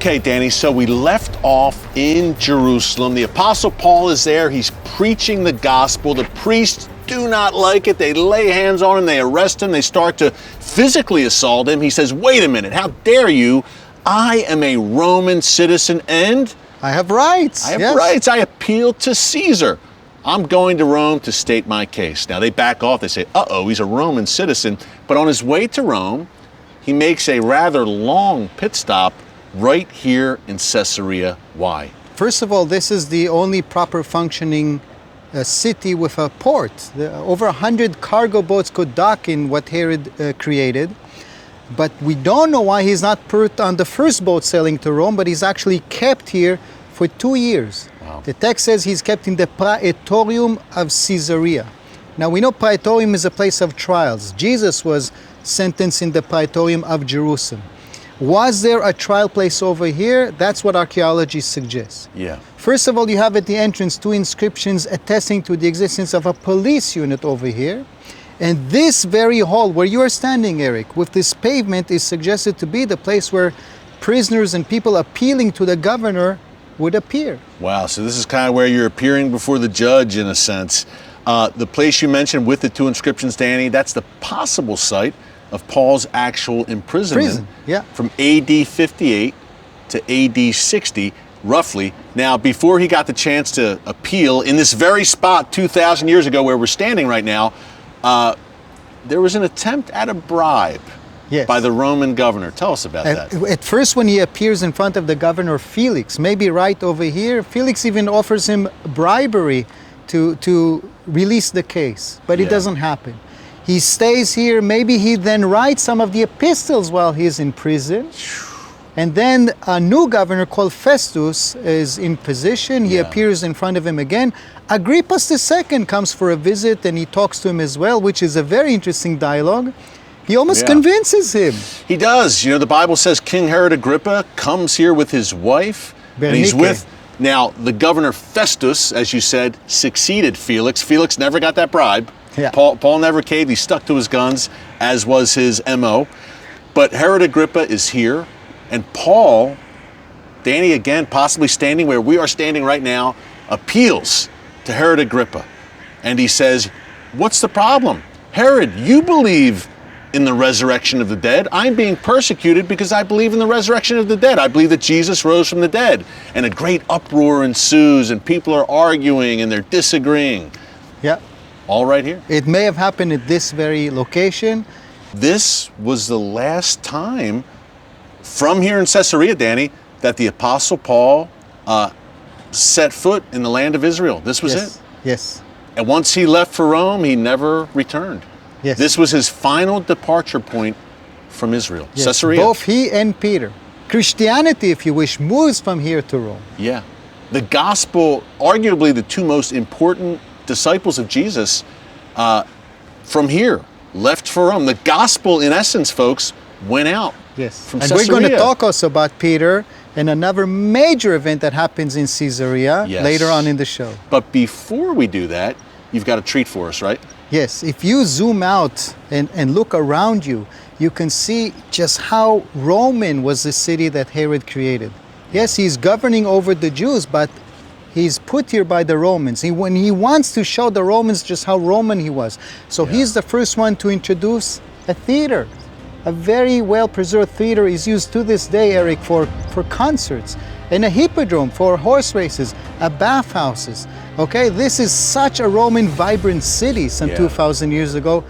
Okay, Danny, so we left off in Jerusalem. The Apostle Paul is there. He's preaching the gospel. The priests do not like it. They lay hands on him. They arrest him. They start to physically assault him. He says, wait a minute, how dare you? I am a Roman citizen and I have rights. I have rights. I appeal to Caesar. I'm going to Rome to state my case. Now they back off. They say, uh-oh, he's a Roman citizen. But on his way to Rome, he makes a rather long pit stop right here in Caesarea. Why? First of all, this is the only proper functioning city with a port. Over 100 cargo boats could dock in what Herod created. But we don't know why he's not put on the first boat sailing to Rome, but he's actually kept here for 2 years. Wow. The text says he's kept in the Praetorium of Caesarea. Now we know Praetorium is a place of trials. Jesus was sentenced in the Praetorium of Jerusalem. Was there a trial place over here? That's what archaeology suggests. Yeah. First of all, you have at the entrance 2 inscriptions attesting to the existence of a police unit over here. And this very hall where you are standing, Eric, with this pavement is suggested to be the place where prisoners and people appealing to the governor would appear. Wow, so this is kind of where you're appearing before the judge in a sense. The place you mentioned with the 2 inscriptions, Danny, that's the possible site of Paul's actual imprisonment from AD 58 to AD 60, roughly. Now, before he got the chance to appeal in this very spot 2,000 years ago where we're standing right now, there was an attempt at a bribe by the Roman governor. Tell us about that. At first, when he appears in front of the governor Felix, maybe right over here, Felix even offers him bribery to release the case, but it doesn't happen. He stays here. Maybe he then writes some of the epistles while he's in prison. And then a new governor called Festus is in position. He appears in front of him again. Agrippus II comes for a visit and he talks to him as well, which is a very interesting dialogue. He almost convinces him. He does. You know, the Bible says King Herod Agrippa comes here with his wife. And he's with, now, the governor Festus, as you said, succeeded Felix. Felix never got that bribe. Yeah. Paul never caved. He stuck to his guns, as was his MO. But Herod Agrippa is here. And Paul, Danny again, possibly standing where we are standing right now, appeals to Herod Agrippa. And he says, what's the problem? Herod, you believe in the resurrection of the dead. I'm being persecuted because I believe in the resurrection of the dead. I believe that Jesus rose from the dead. And a great uproar ensues and people are arguing and they're disagreeing. Yeah. All right here. It may have happened at this very location. This was the last time from here in Caesarea, Danny, that the Apostle Paul set foot in the land of Israel. This was it. Yes. And once he left for Rome, he never returned. Yes. This was his final departure point from Israel, Caesarea. Both he and Peter. Christianity, if you wish, moves from here to Rome. Yeah. The gospel, arguably the 2 most important disciples of Jesus from here, left for Rome. The gospel, in essence, folks, went out. Yes. From and Caesarea. We're going to talk also about Peter and another major event that happens in Caesarea later on in the show. But before we do that, you've got a treat for us, right? Yes. If you zoom out and look around you, you can see just how Roman was the city that Herod created. Yes, he's governing over the Jews, but he's put here by the Romans. When he wants to show the Romans just how Roman he was. So he's the first one to introduce a theater. A very well-preserved theater is used to this day, Eric, for concerts. And a hippodrome for horse races, bathhouses. Okay, this is such a Roman vibrant city some 2,000 years ago.